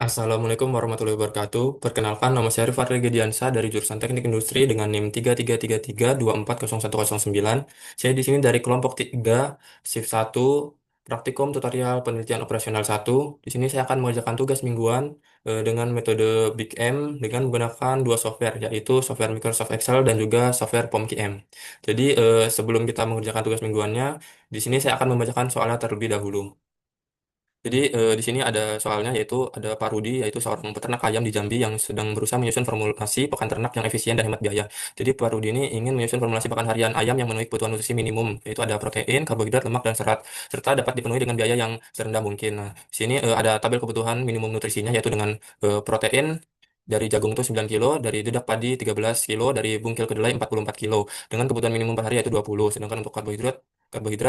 Assalamualaikum warahmatullahi wabarakatuh. Perkenalkan, nama saya Rifat Regediansa dari jurusan Teknik Industri dengan NIM 3333240109. Saya di sini dari kelompok 3, shift 1, praktikum tutorial penelitian operasional 1. Di sini saya akan mengerjakan tugas mingguan dengan metode Big M dengan menggunakan dua software, yaitu software Microsoft Excel dan juga software POMKM. Jadi, sebelum kita mengerjakan tugas mingguannya, di sini saya akan membacakan soalnya terlebih dahulu. Jadi di sini ada soalnya yaitu ada Pak Rudi yaitu seorang peternak ayam di Jambi yang sedang berusaha menyusun formulasi pakan ternak yang efisien dan hemat biaya. Jadi Pak Rudi ini ingin menyusun formulasi pakan harian ayam yang memenuhi kebutuhan nutrisi minimum yaitu ada protein, karbohidrat, lemak dan serat serta dapat dipenuhi dengan biaya yang serendah mungkin. Nah, di sini ada tabel kebutuhan minimum nutrisinya yaitu dengan protein dari jagung itu 9 kilo, dari dedak padi 13 kilo, dari bungkil kedelai 44 kilo. Dengan kebutuhan minimum per hari yaitu 20. Sedangkan untuk karbohidrat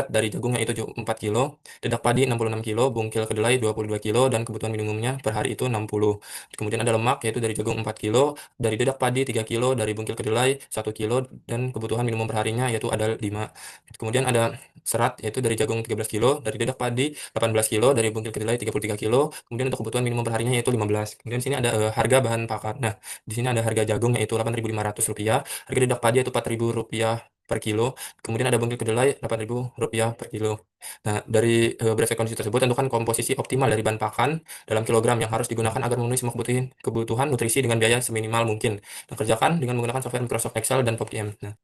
dari jagungnya itu 4 kilo, dedak padi 66 kilo, bungkil kedelai 22 kilo, dan kebutuhan minimumnya per hari itu 60. Kemudian ada lemak, yaitu dari jagung 4 kilo, dari dedak padi 3 kilo, dari bungkil kedelai 1 kilo, dan kebutuhan minimum per harinya yaitu ada 5. Kemudian ada serat, yaitu dari jagung 13 kilo, dari dedak padi 18 kilo, dari bungkil kedelai 33 kilo, kemudian untuk kebutuhan minimum per harinya yaitu 15. Kemudian di sini ada harga bahan pakan. Nah, di sini ada harga jagung yaitu Rp8.500, harga dedak padi itu Rp4.000 per kilo. Kemudian ada bungkil kedelai Rp8.000 per kilo. Nah, dari beras kondisi tersebut tentukan komposisi optimal dari bahan pakan dalam kilogram yang harus digunakan agar memenuhi semua kebutuhan nutrisi dengan biaya seminimal mungkin. Dan kerjakan dengan menggunakan software Microsoft Excel dan POPM. Nah,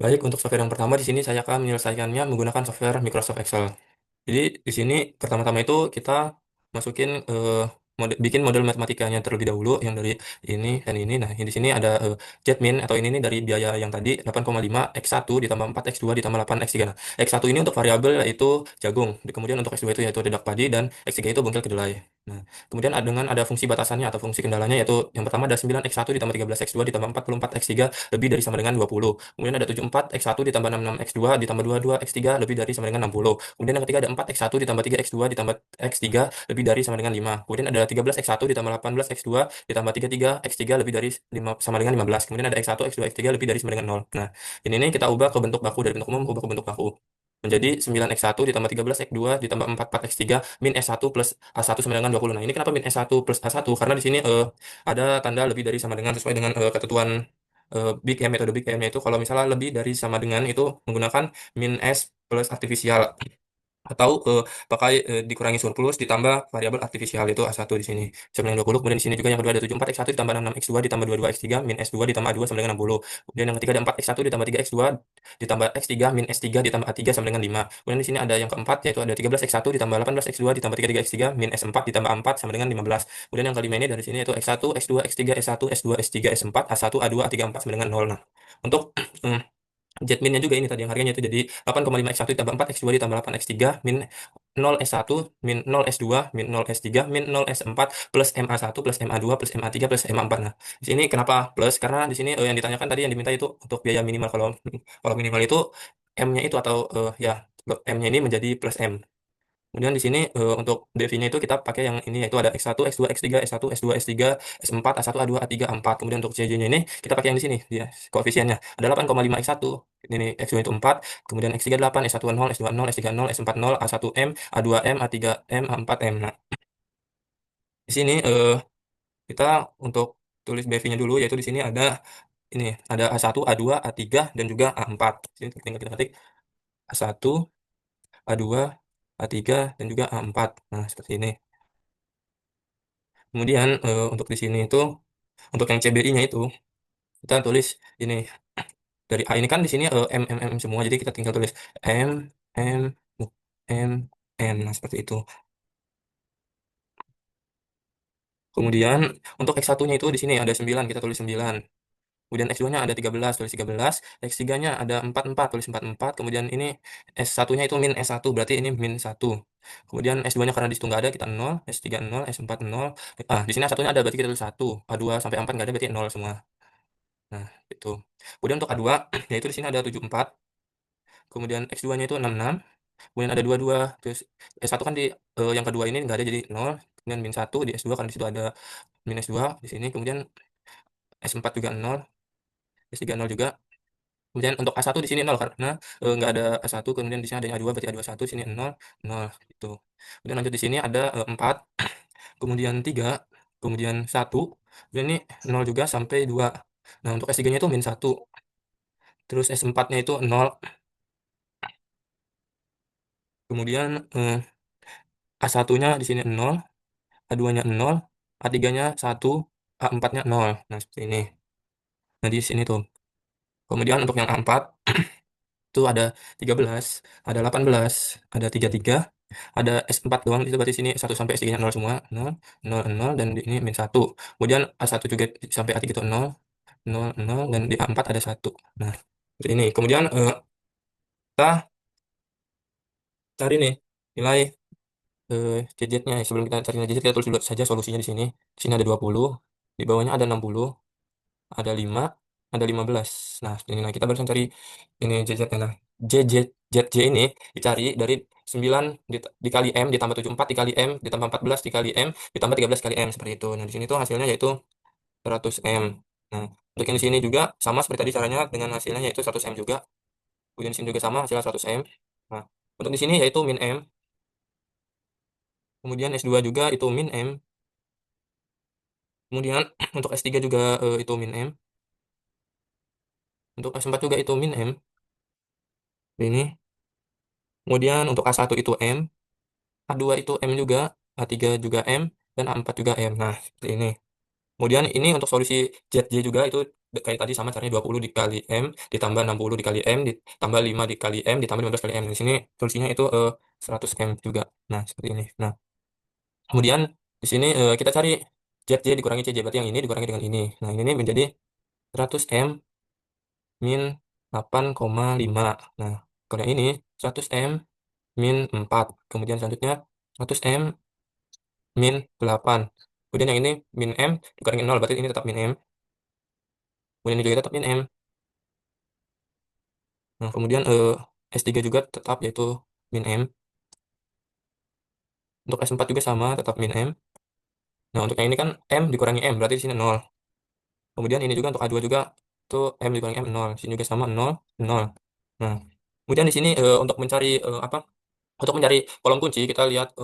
baik untuk software yang pertama di sini saya akan menyelesaikannya menggunakan software Microsoft Excel. Jadi di sini pertama-tama itu kita masukin bikin model matematikanya terlebih dahulu yang dari ini dan ini. Nah, di sini ada Jetmin atau ini nih dari biaya yang tadi 8,5 X1 ditambah 4 X2 ditambah 8 X3. Nah, X1 ini untuk variabel yaitu jagung. Kemudian untuk X2 itu yaitu dedak padi dan X3 itu bungkil kedelai. Nah, kemudian ada fungsi batasannya atau fungsi kendalanya yaitu yang pertama ada 9 X1 ditambah 13 X2 ditambah 44 X3 lebih dari sama dengan 20. Kemudian ada 74 X1 ditambah 66 X2 ditambah 22 X3 lebih dari sama dengan 60. Kemudian yang ketiga ada 4 X1 ditambah 3 X2 ditambah X3 lebih dari sama dengan 5. Kemudian ada 13 X1 ditambah 18 X2 ditambah 33 X3 lebih dari 5 sama dengan 15. Kemudian ada X1 X2 X3 lebih dari sama dengan 0. Nah, ini kita ubah ke bentuk baku, dari bentuk umum ubah ke bentuk baku. Menjadi 9 X1 ditambah 13 X2 ditambah 44 X3 min S1 plus A1 sama dengan 20. Nah, ini kenapa min S1 plus A1? Karena di sini ada tanda lebih dari sama dengan sesuai dengan ketentuan Big M, metode Big M, yaitu kalau misalnya lebih dari sama dengan itu menggunakan min S plus artifisial atau pakai dikurangi surplus ditambah variabel artifisial itu A1 di sini sama dengan 20. Kemudian di sini juga yang kedua ada 74 X1 ditambah 66 X2 ditambah 22 X3 min S2 ditambah A2 sama dengan 60. Kemudian yang ketiga ada 4 X1 ditambah 3 X2 ditambah X3 min S3 ditambah A3 sama dengan 5. Kemudian di sini ada yang keempat yaitu ada 13 X1 ditambah 18 X2 ditambah 33 X3 min S4 ditambah A4 sama dengan 15. Kemudian yang kelima ini dari sini yaitu X1 X2 X3 S1 S2 S3 S4 A1 A2 A3 A4 sama dengan 0. Nah, untuk Jetminnya juga ini tadi yang harganya itu jadi 8,5 X1 ditambah 4 X2 ditambah 8 X3 min 0 S1 min 0 S2 min 0 S3 min 0 S4 plus MA1 plus MA2 plus MA3 plus MA4. Nah, di sini kenapa plus? Karena di sini yang ditanyakan tadi yang diminta itu untuk biaya minimal. Kalau kalau minimal itu M-nya itu atau ya M-nya ini menjadi plus M. Kemudian di sini untuk dev-nya itu kita pakai yang ini yaitu ada X1, X2, X3, S1, S2, S3, S4, A1, A2, A3, A4. Kemudian untuk CJ-nya ini kita pakai yang di sini dia koefisiennya. Ada 8,5 X1. Ini X2 itu 4, kemudian X3 8, S1 0, S2 0, S3 0, S4 0, A1 M, A2 M, A3 M, A4 M. Nah, di sini kita untuk tulis BV-nya dulu yaitu di sini ada ini ada A1, A2, A3 dan juga A4. Sini tinggal kita ketik A1, A2, A3 dan juga A4. Nah, seperti ini. Kemudian untuk di sini itu untuk yang CBI-nya itu kita tulis ini dari A ini kan di sini M semua, jadi kita tinggal tulis M M M M. Nah, seperti itu. Kemudian untuk X1-nya itu di sini ada 9, kita tulis 9. Kemudian X2-nya ada 13, tulis 13. X3-nya ada 44, tulis 44. Kemudian ini S1-nya itu min S1, berarti ini min 1. Kemudian S2-nya karena di situ nggak ada, kita 0, S3 0, S4 0. Ah, di sini A1-nya ada, berarti kita tulis 1. A2 sampai A4 nggak ada, berarti 0 semua. Nah, itu. Kemudian untuk A2, yaitu di sini ada 74. Kemudian X2-nya itu 66. Kemudian ada 22. Terus S1 kan di yang kedua ini nggak ada, jadi 0. Kemudian min 1 di S2 karena di situ ada min S2 di sini. Kemudian S4 juga 0, S3 0 juga. Kemudian untuk A1 di sini 0 karena nggak ada A1. Kemudian di sini ada A2, berarti A21 sini 0, 0 gitu. Kemudian lanjut di sini ada 4, kemudian 3. kemudian satu, dan ini nol juga sampai 2. Nah, untuk S3-nya itu min satu, terus S4-nya itu nol, kemudian A1-nya di sini nol, A2-nya nol, A3-nya satu, A4-nya nol. Nah, seperti ini. Nah, di sini tuh. Kemudian untuk yang A4 itu ada 13, ada 18, ada 33, ada S4 doang, itu berarti sini satu sampai S3-nya nol semua, nol, nol, nol, dan di ini min satu. Kemudian A1 juga sampai A3 itu nol, nol, nol, dan di A4 ada satu. Nah, seperti ini. Kemudian kita cari nih nilai JJ-nya. Sebelum kita cari nilai JJ, kita tulis dulu saja solusinya di sini. Di sini ada 20, di bawahnya ada 60, ada 5, ada 15. Nah, ini nah, kita barusan cari ini JJ-nya. Nah, JJ ini dicari dari 9 dikali M ditambah 74 dikali M ditambah 14 dikali M ditambah 13 kali M, seperti itu. Nah, di sini tuh hasilnya yaitu 100 M. Nah, untuk yang di sini juga sama seperti tadi caranya, dengan hasilnya yaitu 100 M juga. Kemudian di sini juga sama hasilnya 100 M. Nah, untuk di sini yaitu min M. Kemudian S2 juga itu min M. Kemudian untuk S3 juga itu min M. Untuk S4 juga itu min M. Ini. Kemudian untuk A1 itu M, A2 itu M juga, A3 juga M, dan A4 juga M. Nah, seperti ini. Kemudian ini untuk solusi ZJ juga itu kayak tadi sama caranya, 20 dikali M, ditambah 60 dikali M, ditambah 5 dikali M, ditambah 15 kali M. Di sini solusinya itu 100 M juga. Nah, seperti ini. Nah, kemudian di sini kita cari ZJ dikurangi CJ, berarti yang ini dikurangi dengan ini. Nah, ini menjadi 100 M min 8,5. Nah, kalau yang ini 100 M min 4. Kemudian selanjutnya 100 M min 8. Kemudian yang ini min M dikurangi 0, berarti ini tetap min M. Kemudian ini juga tetap min M. Nah, kemudian S3 juga tetap yaitu min M. Untuk S4 juga sama, tetap min M. Nah, untuk yang ini kan M dikurangi M, berarti di sini 0. Kemudian ini juga untuk A2 juga itu M dikurangi M 0. Di sini juga sama 0, 0. Nah, kemudian di sini untuk mencari apa? Untuk mencari kolom kunci, kita lihat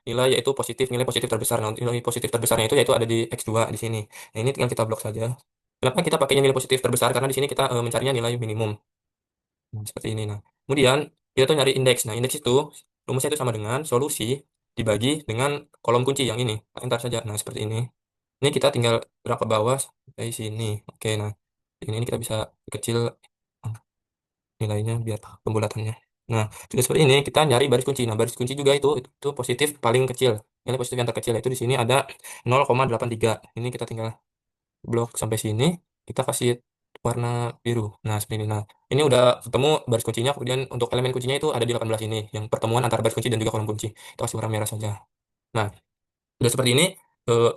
nilai yaitu positif, nilai positif terbesar. Nah, nilai positif terbesarnya itu yaitu ada di X2 di sini. Nah, ini tinggal kita blok saja. Kenapa kita pakainya nilai positif terbesar? Karena di sini kita mencarinya nilai minimum. Nah, seperti ini. Nah, kemudian kita tuh nyari indeks. Nah, indeks itu rumusnya itu sama dengan solusi dibagi dengan kolom kunci yang ini. Enter saja. Nah, seperti ini. Ini kita tinggal drag ke bawah dari sini. Oke, nah ini kita bisa kecil nilainya biar pembulatannya. Nah, sudah seperti ini kita nyari baris kunci. Nah, baris kunci juga itu positif paling kecil. Nilai positif yang terkecil itu di sini ada 0,83. Ini kita tinggal blok sampai sini, kita kasih warna biru. Nah, seperti ini. Nah, ini udah ketemu baris kuncinya. Kemudian untuk elemen kuncinya itu ada di 18 ini, yang pertemuan antara baris kunci dan juga kolom kunci. Kita kasih warna merah saja. Nah, udah seperti eh,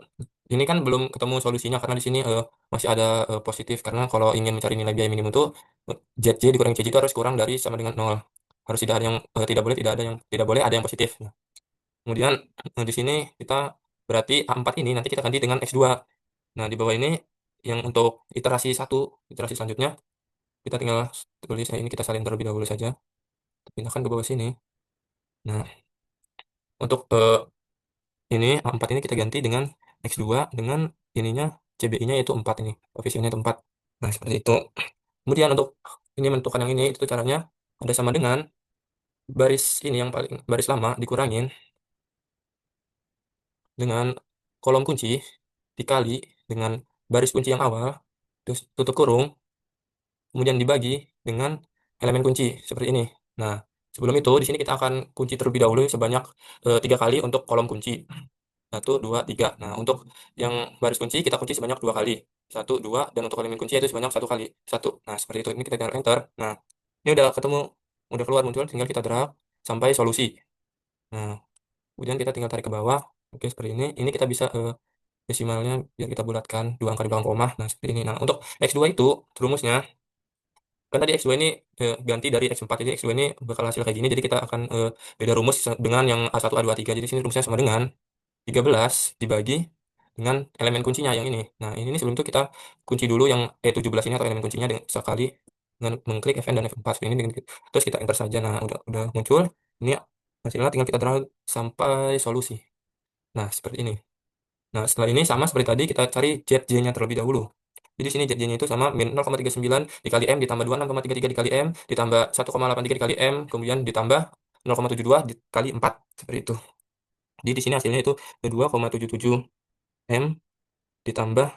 ini kan belum ketemu solusinya karena di sini masih ada positif, karena kalau ingin mencari nilai biaya minimum itu ZJ dikurangi CJ itu harus kurang dari sama dengan 0. Harus tidak ada yang tidak boleh ada yang positif. Nah, kemudian di sini kita berarti A4 ini nanti kita ganti dengan X2. Nah, di bawah ini yang untuk iterasi satu, iterasi selanjutnya kita tinggal tulis ini, kita salin terlebih dahulu saja. Pindahkan ke bawah sini. Nah, untuk ini A4 ini kita ganti dengan X2 dengan ininya CBI-nya yaitu 4 ini. Koefisiennya itu 4. Nah, seperti itu. Kemudian untuk ini menentukan yang ini itu caranya ada sama dengan baris ini yang paling baris lama dikurangin dengan kolom kunci dikali dengan baris kunci yang awal, terus tutup kurung, kemudian dibagi dengan elemen kunci seperti ini. Nah, sebelum itu di sini kita akan kunci terlebih dahulu sebanyak 3 kali untuk kolom kunci. Satu, dua, tiga. Nah, untuk yang baris kunci kita kunci sebanyak 2 kali. Satu, dua, dan untuk elemen kunci itu sebanyak 1 kali. Satu. Nah, seperti itu. Ini kita tinggal enter. Nah, ini udah ketemu, udah keluar muncul, tinggal kita drag sampai solusi. Nah, kemudian kita tinggal tarik ke bawah. Oke, seperti ini. Ini kita bisa desimalnya biar kita bulatkan 2 angka di belakang koma. Nah, seperti ini. Nah, untuk X2 itu rumusnya kan tadi X2 ini ganti dari X4, jadi X2 ini bakal hasil kayak gini, jadi kita akan beda rumus dengan yang A1, A2, A3. Jadi sini rumusnya sama dengan 13 dibagi dengan elemen kuncinya yang ini. Nah, ini sebelum itu kita kunci dulu yang E17 ini atau elemen kuncinya dengan sekali dengan mengklik Fn dan F4 ini terus kita enter saja. Nah, udah muncul. Ini hasilnya tinggal kita drag sampai solusi. Nah, seperti ini. Nah, setelah ini sama seperti tadi kita cari ZJ-nya terlebih dahulu. Jadi sini ZJ-nya itu sama min 0,39 dikali M ditambah 26,33 dikali M ditambah 1,83 dikali M kemudian ditambah 0,72 dikali 4 seperti itu. Jadi di sini hasilnya itu 2,77 M ditambah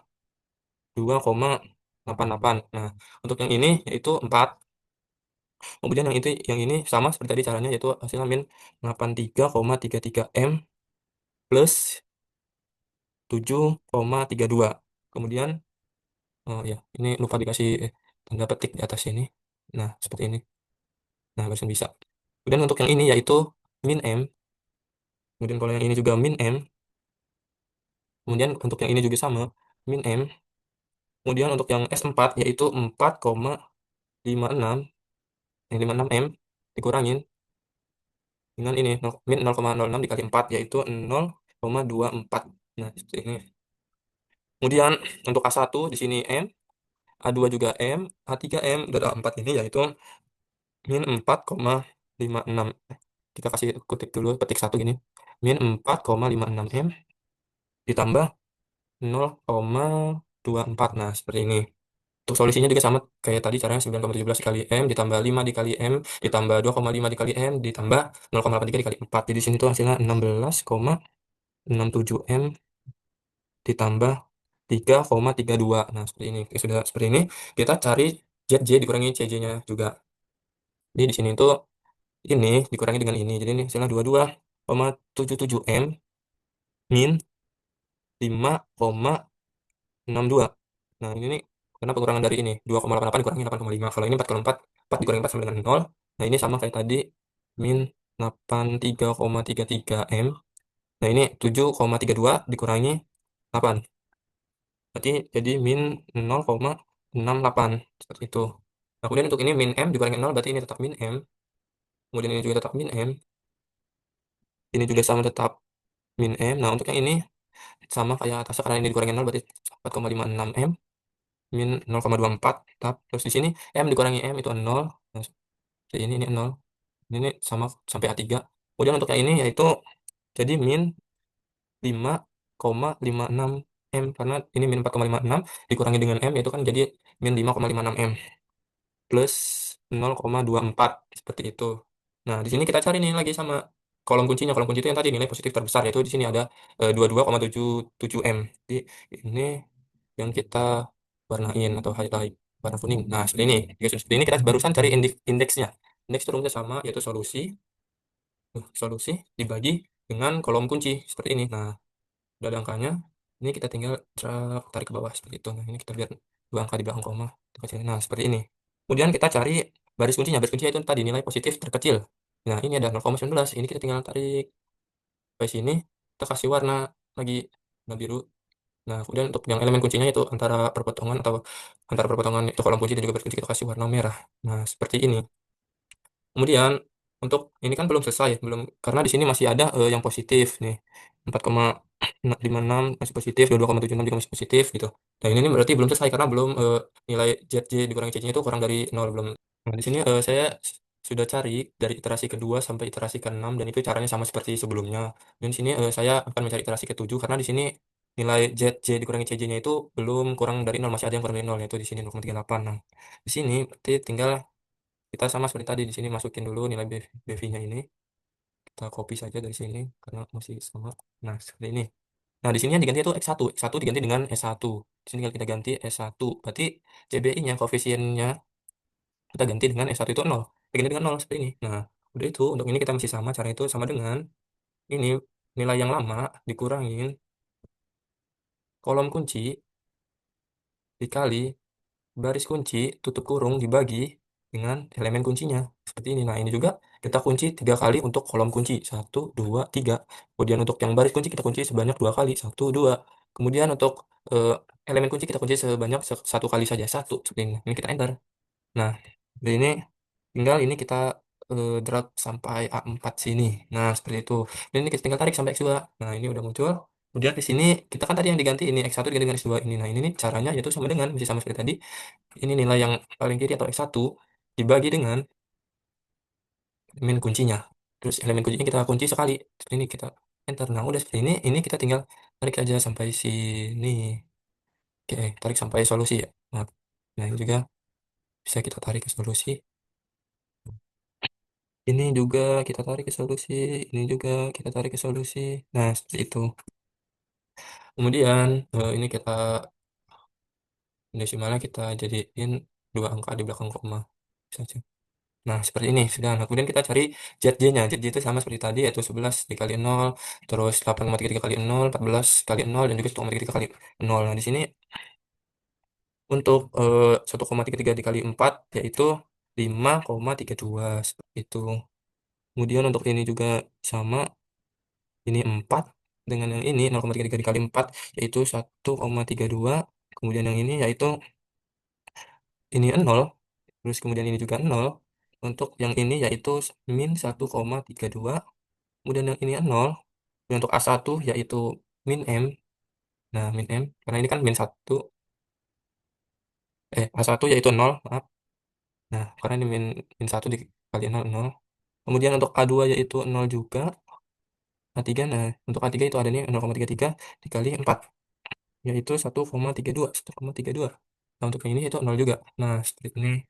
2,88. Nah, untuk yang ini yaitu 4. Kemudian yang ini sama seperti tadi caranya yaitu hasilnya min 83,33 M plus 7,32. Kemudian oh ya, ini lupa dikasih tanda petik di atas sini. Nah, seperti ini. Nah, barusan bisa. Kemudian untuk yang ini yaitu min M. Kemudian kalau yang ini juga min M. Kemudian untuk yang ini juga sama, min M. Kemudian untuk yang S4 yaitu 4,56. Yang 56 M dikurangin dengan ini min 0,06 dikali 4 yaitu 0,24. Nah, seperti ini. Kemudian untuk A1 di sini M, A2 juga M, A3 M, dan A4 ini yaitu min 4,56. Kita kasih kutip dulu, petik satu gini. Min 4,56 M ditambah 0,24. Nah, seperti ini. Untuk solusinya juga sama kayak tadi caranya 9,17 dikali M ditambah 5 dikali M ditambah 2,5 dikali M ditambah 0,83 dikali 4. Jadi di sini tuh hasilnya 16,67 M ditambah 3,32. Nah, seperti ini. Oke, sudah seperti ini. Kita cari ZJ dikurangi CJ-nya juga. Jadi di sini tuh ini dikurangi dengan ini. Jadi ini hasilnya 22,77 M min 5,62. Nah, ini nih karena pengurangan dari ini 2,88 dikurangi 8,5. Kalau ini 4,4, 4 dikurangi 4 sama dengan 0. Nah, ini sama kayak tadi min 83,33 M. Nah, ini 7,32 dikurangi 8. Berarti jadi min 0,68 seperti itu. Nah, kemudian untuk ini min M dikurangi 0 berarti ini tetap min M. Kemudian ini juga tetap min M. Ini juga sama tetap min M. Nah, untuk yang ini sama kayak atasnya karena ini dikurangi 0 berarti 4,56 M min 0,24 tetap. Terus di sini M dikurangi M itu 0. Nah, jadi ini 0. Ini sama sampai A3. Kemudian untuk yang ini yaitu jadi min 5,56 M karena ini min 4,56 dikurangi dengan M yaitu kan jadi min 5,56 M plus 0,24 seperti itu. Nah, di sini kita cari nih lagi sama kolom kuncinya. Kolom kunci itu yang tadi nilai positif terbesar yaitu di sini ada 22,77 M. Jadi ini yang kita warnain atau highlight warna kuning. Nah, seperti ini. Oke, seperti ini kita barusan cari indeksnya. Indeks itu rumusnya sama yaitu solusi dibagi dengan kolom kunci seperti ini. Nah, udah ada angkanya. Ini kita tinggal tarik ke bawah seperti itu. Nah, ini kita lihat dua angka di belakang koma. Kita kecilin. Nah, seperti ini. Kemudian kita cari baris kuncinya. Baris kuncinya itu tadi nilai positif terkecil. Nah, ini ada 0,19. Ini kita tinggal tarik ke sini. Kita kasih warna lagi warna biru. Nah, kemudian untuk yang elemen kuncinya itu antara perpotongan itu kolom kunci dan juga baris kunci kita kasih warna merah. Nah, seperti ini. Kemudian untuk ini kan belum selesai, belum karena di sini masih ada yang positif nih. 4,56 masih positif, 22,76 juga masih positif gitu. Nah, ini berarti belum selesai karena belum nilai ZJ dikurangi CC itu kurang dari 0 belum. Nah, di sini saya sudah cari dari iterasi kedua sampai iterasi ke-6 dan itu caranya sama seperti sebelumnya. Dan di sini saya akan mencari iterasi ke-7 karena di sini nilai ZJ dikurangi CJ-nya itu belum kurang dari 0, masih ada yang kurang dari 0 yaitu di sini 0,38. Nah, di sini berarti tinggal kita sama seperti tadi di sini masukin dulu nilai BV-nya ini. Kita copy saja dari sini karena masih sama. Nah, seperti ini. Nah, di sini yang diganti itu X1. X1 diganti dengan S1. Di sini kita ganti S1. Berarti CBI-nya, koefisiennya kita ganti dengan S1 itu 0. Diganti dengan 0 seperti ini. Nah, udah itu. Untuk ini kita masih sama. Cara itu sama dengan ini nilai yang lama dikurangin kolom kunci dikali baris kunci tutup kurung dibagi dengan elemen kuncinya seperti ini. Nah, ini juga kita kunci 3 kali untuk kolom kunci 1, 2, 3. Kemudian untuk yang baris kunci kita kunci sebanyak 2 kali 1, 2. Kemudian untuk eh, elemen kunci kita kunci sebanyak 1 kali saja 1 seperti ini. Ini kita enter. Nah, dari ini tinggal ini kita drag sampai A4 sini. Nah, seperti itu. Dan ini kita tinggal tarik sampai X2. Nah, ini udah muncul. Kemudian di sini kita kan tadi yang diganti ini X1 diganti dengan X2 ini. Nah, ini nih caranya yaitu sama dengan masih sama seperti tadi. Ini nilai yang paling kiri atau X1 dibagi dengan elemen kuncinya. Terus elemen kuncinya kita kunci sekali. Seperti ini kita. enter. Nah, udah seperti ini kita tinggal tarik aja sampai sini. Oke, tarik sampai solusi ya. Nah, ini juga bisa kita tarik ke solusi. Ini juga kita tarik ke solusi. Ini juga kita tarik ke solusi. Nah, seperti itu. Kemudian ini kita desimalnya kita jadiin dua angka di belakang koma saja. Nah, seperti ini sudah. Nah, kemudian kita cari ZJ-nya. ZJ itu sama seperti tadi, yaitu 11 dikali 0, terus 8,33 kali 0, 14 kali 0, dan juga 1,33 kali 0. Nah, di sini untuk 1,33 dikali 4, yaitu 5,32. Seperti itu. Kemudian untuk ini juga sama, ini 4. Dengan yang ini, 0,33 dikali 4, yaitu 1,32. Kemudian yang ini, yaitu ini 0. Terus kemudian ini juga 0. Untuk yang ini, yaitu min 1,32. Kemudian yang ini 0. Untuk A1 yaitu min M. Nah, min M karena ini kan min 1 A1 yaitu 0, maaf. Nah, karena ini min 1 dikali 0 0. Kemudian untuk A2 yaitu 0 juga. A3, nah untuk A3 itu adanya 0,33 dikali 4 yaitu 1,32, 1,32. Nah, untuk yang ini itu 0 juga. Nah, seperti ini.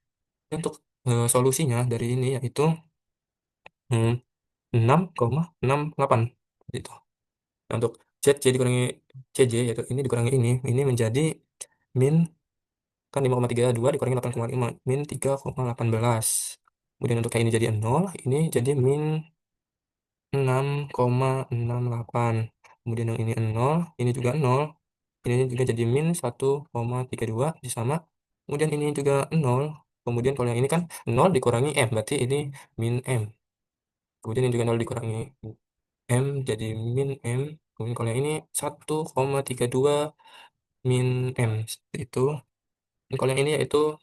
Dan untuk solusinya dari ini yaitu 6,68 gitu. Nah, untuk ZC dikurangi CJ yaitu ini dikurangi ini menjadi min, kan 5,32 dikurangi 8,5 min 3,18. Kemudian untuk yang ini jadi 0, ini jadi min 6,68. Kemudian yang ini 0, ini juga 0, ini juga jadi min 1,32 sama. Kemudian ini juga 0. Kemudian kalau yang ini kan 0 dikurangi M, berarti ini min M. Kemudian ini juga 0 dikurangi M jadi min M. Kemudian kalau yang ini 1,32 min M, seperti itu. Dan kalau yang ini yaitu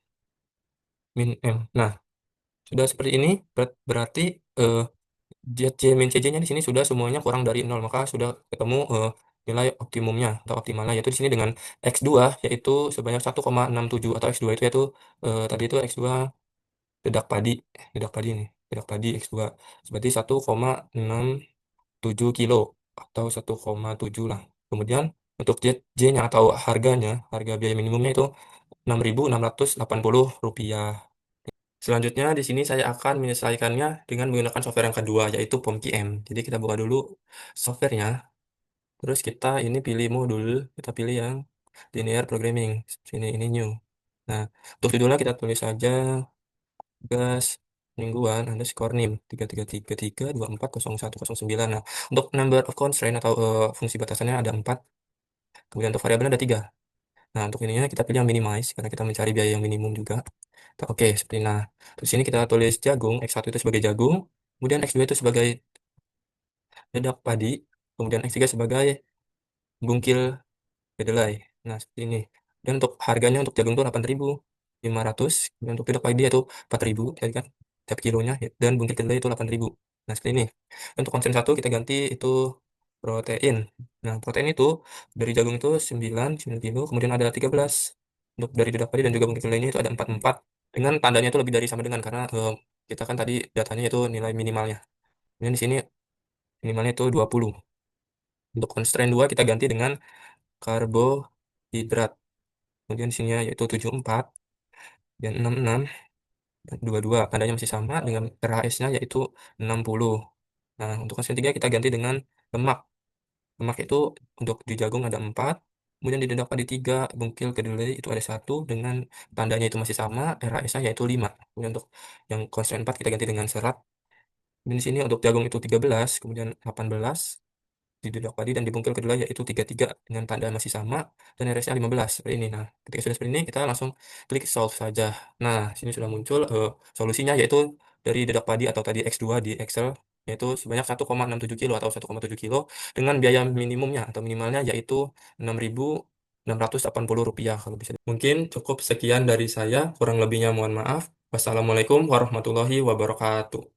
min M. Nah, sudah seperti ini berarti eh, ZC min CJ-nya di sini sudah semuanya kurang dari 0, maka sudah ketemu nilai optimumnya atau optimalnya yaitu di sini dengan X2 yaitu sebanyak 1,67 atau X2 itu yaitu tadi itu X2 dedak padi ini, dedak padi X2 berarti 1,67 kilo atau 1,7 lah. Kemudian untuk ZJ-nya atau harganya, harga biaya minimumnya itu Rp6.680. Selanjutnya di sini saya akan menyelesaikannya dengan menggunakan software yang kedua yaitu POMQM. Jadi kita buka dulu softwarenya, terus kita ini pilih modul, kita pilih yang linear programming. Sini ini new. Nah, untuk judulnya kita tulis saja gas mingguan underscore nim 3333240109. Nah, untuk number of constraint atau fungsi batasannya ada 4. Kemudian untuk variabelnya ada 3. Nah, untuk ininya kita pilih yang minimize karena kita mencari biaya yang minimum juga. Oke, seperti nah. Di sini kita tulis jagung, X1 itu sebagai jagung, kemudian X2 itu sebagai dedak padi, kemudian X3 sebagai bungkil kedelai. Nah, seperti ini. Dan untuk harganya untuk jagung itu 8.500, kemudian untuk dedak padi itu 4.000, jadi kan tiap kilonya, ya. Dan bungkil kedelai itu 8.000. Nah, seperti ini. Dan untuk konsen 1 kita ganti itu protein. Nah, protein itu dari jagung itu 9 kilo, kemudian ada 13. Untuk dari dedak padi dan juga bungkil kedelainya itu ada 4 dengan tandanya itu lebih dari sama dengan karena kita kan tadi datanya itu nilai minimalnya. Kemudian di sini minimalnya itu 20. Untuk constraint 2 kita ganti dengan karbohidrat. Kemudian di sini yaitu 74 dan 66 dan 22. Tandanya masih sama dengan RHS-nya yaitu 60. Nah, untuk constraint 3 kita ganti dengan lemak. Lemak itu untuk di jagung ada 4. Kemudian di dedak padi 3, bungkil kedelai itu ada 1 dengan tandanya itu masih sama, RHS-nya yaitu 5. Kemudian untuk yang constraint 4 kita ganti dengan serat. Dan di sini untuk jagung itu 13, kemudian 18 di dedak padi dan di bungkil kedua yaitu 33 dengan tanda masih sama dan RS-nya 15 seperti ini. Nah, ketika sudah seperti ini kita langsung klik solve saja. Nah, sini sudah muncul solusinya yaitu dari dedak padi atau tadi X2 di Excel yaitu sebanyak 1,67 kilo atau 1,7 kilo dengan biaya minimumnya atau minimalnya yaitu Rp6.680 kalau bisa. Mungkin cukup sekian dari saya, kurang lebihnya mohon maaf. Wassalamualaikum warahmatullahi wabarakatuh.